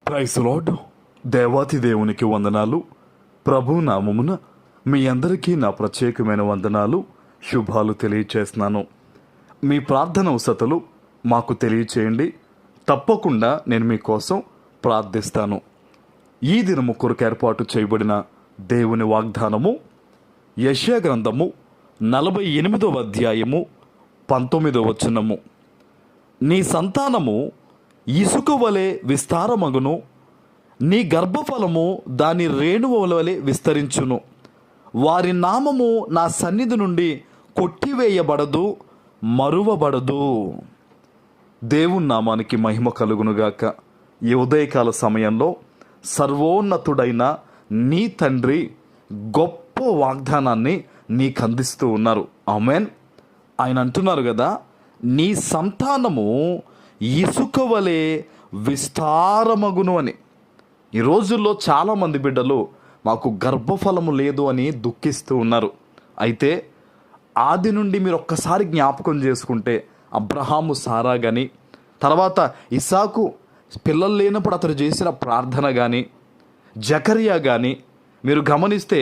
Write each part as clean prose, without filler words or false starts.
Praise lord. దేవాతి దేవునికి వందనాలు. ప్రభు నామమున మీ అందరికీ నా ప్రత్యేకమైన వందనాలు, శుభాలు తెలియచేస్తున్నాను. మీ ప్రార్థన అవసరతలు మాకు తెలియచేయండి. తప్పకుండా నేను మీకోసం ప్రార్థిస్తాను. ఈ దినము కొరకు ఏర్పాటు చేయబడిన దేవుని వాగ్దానము యెషయా గ్రంథము 48వ అధ్యాయము 19వ వచనము. నీ సంతానము ఇసుక వలె విస్తారమగును, నీ గర్భఫలము దాని రేణువ వలె విస్తరించును. వారి నామము నా సన్నిధి నుండి కొట్టివేయబడదు, మరువబడదు. దేవుని నామానికి మహిమ కలుగునుగాక. ఈ ఉదయకాల సమయంలో సర్వోన్నతుడైన నీ తండ్రి గొప్ప వాగ్దానాన్ని నీకు అందిస్తూ ఉన్నారు. ఆమేన్. ఆయన అంటున్నారు కదా, నీ సంతానము ఇసుక వలె విస్తారమగును అని. ఈ రోజుల్లో చాలామంది బిడ్డలు మాకు గర్భఫలము లేదు అని దుఃఖిస్తూ ఉన్నారు. అయితే ఆది నుండి మీరు ఒక్కసారి జ్ఞాపకం చేసుకుంటే అబ్రహాము, సారా కానీ, తర్వాత ఇసాకు పిల్లలు లేనప్పుడు అతడు చేసిన ప్రార్థన కానీ, జకరియా కానీ మీరు గమనిస్తే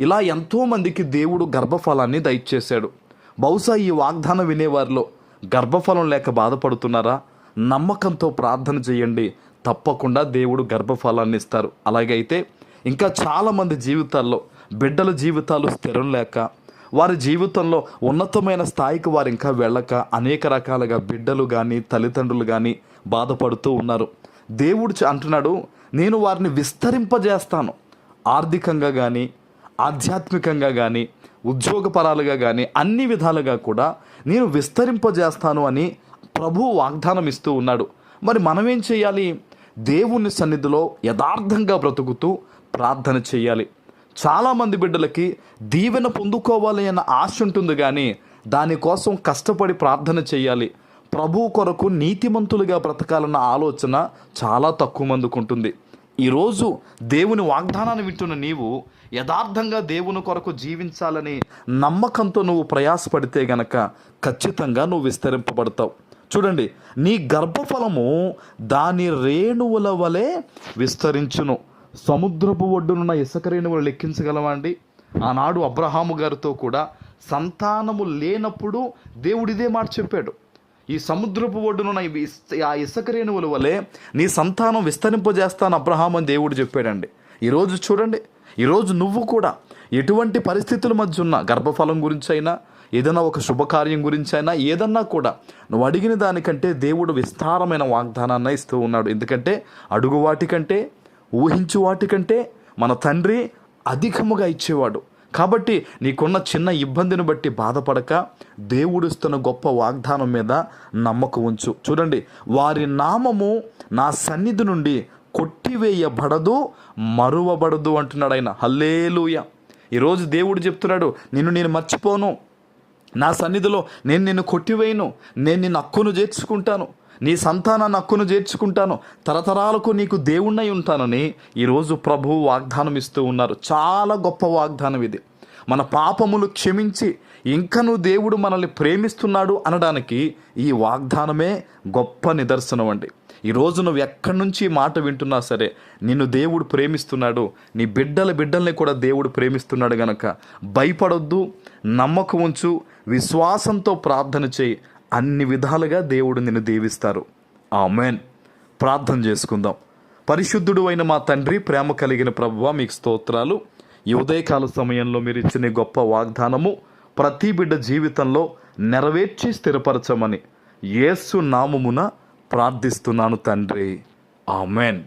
ఇలా ఎంతోమందికి దేవుడు గర్భఫలాన్ని దయచేశాడు. బహుశా ఈ వాగ్దానం వినేవారిలో గర్భఫలం లేక బాధపడుతున్నారా? నమ్మకంతో ప్రార్థన చేయండి, తప్పకుండా దేవుడు గర్భఫలాన్ని ఇస్తారు. అలాగైతే ఇంకా చాలామంది జీవితాల్లో బిడ్డల జీవితాలు స్థిరం లేక, వారి జీవితంలో ఉన్నతమైన స్థాయికి వారు ఇంకా వెళ్ళక అనేక రకాలుగా బిడ్డలు కానీ తల్లిదండ్రులు కానీ బాధపడుతూ ఉన్నారు. దేవుడు అంటున్నాడు, నేను వారిని విస్తరింపజేస్తాను. ఆర్థికంగా కానీ, ఆధ్యాత్మికంగా కానీ, ఉద్యోగపరాలుగా కానీ అన్ని విధాలుగా కూడా నేను విస్తరింపజేస్తాను అని ప్రభు వాగ్దానం ఇస్తూ ఉన్నాడు. మరి మనం ఏం చేయాలి? దేవుని సన్నిధిలో యథార్థంగా బ్రతుకుతూ ప్రార్థన చేయాలి. చాలామంది బిడ్డలకి దీవెన పొందుకోవాలి అన్న ఆశ ఉంటుంది, కానీ దానికోసం కష్టపడి ప్రార్థన చేయాలి. ప్రభు కొరకు నీతిమంతులుగా బ్రతకాలన్న ఆలోచన చాలా తక్కువ మందికి ఉంటుంది. ఈరోజు దేవుని వాగ్దానాన్ని వింటున్న నీవు యథార్థంగా దేవుని కొరకు జీవించాలని నమ్మకంతో నువ్వు ప్రయాసపడితే గనక ఖచ్చితంగా నువ్వు విస్తరింపబడతావు. చూడండి, నీ గర్భఫలము దాని రేణువుల వలె విస్తరించును. సముద్రపు ఒడ్డునున్న ఇసుక రేణువులు లెక్కించగలవా అండి? ఆనాడు అబ్రహాము గారితో కూడా సంతానము లేనప్పుడు దేవుడు ఇదే మాట చెప్పాడు. ఈ సముద్రపు ఒడ్డునున్న ఆ ఇసుక రేణువుల వలె నీ సంతానం విస్తరింపజేస్తాను అబ్రహాము అని దేవుడు చెప్పాడండి. ఈరోజు చూడండి, ఈరోజు నువ్వు కూడా ఎటువంటి పరిస్థితుల మధ్య ఉన్న గర్భఫలం గురించి అయినా, ఏదైనా ఒక శుభకార్యం గురించి అయినా, ఏదన్నా కూడా నువ్వు అడిగిన దానికంటే దేవుడు విస్తారమైన వాగ్దానాన్ని ఇస్తూ ఉన్నాడు. ఎందుకంటే అడుగు వాటికంటే, ఊహించు వాటికంటే మన తండ్రి అధికముగా ఇచ్చేవాడు. కాబట్టి నీకున్న చిన్న ఇబ్బందిని బట్టి బాధపడక దేవుడు ఇస్తున్న గొప్ప వాగ్దానం మీద నమ్మకం ఉంచు. చూడండి, వారి నామము నా సన్నిధి నుండి కొట్టివేయబడదు, మరువబడదు అంటున్నాడు ఆయన. హల్లెలూయా. ఈరోజు దేవుడు చెప్తున్నాడు, నేను మర్చిపోను, నా సన్నిధిలో నేను నిన్ను కొట్టివేయను, నేను నిన్ను హక్కును చేర్చుకుంటాను, నీ సంతానాన్ని హక్కును చేర్చుకుంటాను, తరతరాలకు నీకు దేవుణ్ణై ఉంటానని ఈరోజు ప్రభువు వాగ్దానం ఇస్తూ ఉన్నారు. చాలా గొప్ప వాగ్దానం ఇది. మన పాపములు క్షమించి ఇంకనూ దేవుడు మనల్ని ప్రేమిస్తున్నాడు అనడానికి ఈ వాగ్దానమే గొప్ప నిదర్శనం అండి. ఈరోజు నువ్వు ఎక్కడి నుంచి మాట వింటున్నా సరే, నిన్ను దేవుడు ప్రేమిస్తున్నాడు, నీ బిడ్డల్ని కూడా దేవుడు ప్రేమిస్తున్నాడు గనక భయపడొద్దు, నమ్మకం ఉంచు, విశ్వాసంతో ప్రార్థన చేయి. అన్ని విధాలుగా దేవుడు నిన్ను దీవిస్తారు. ఆమేన్. ప్రార్థన చేసుకుందాం. పరిశుద్ధుడు అయిన మా తండ్రి, ప్రేమ కలిగిన ప్రభువా, మీకు స్తోత్రాలు. ఈ ఉదయకాల సమయంలో మీరు ఇచ్చిన గొప్ప వాగ్దానము ప్రతి బిడ్డ జీవితంలో నెరవేర్చి స్థిరపరచమని యేసు నామమున ప్రార్థిస్తున్నాను తండ్రి. ఆమేన్.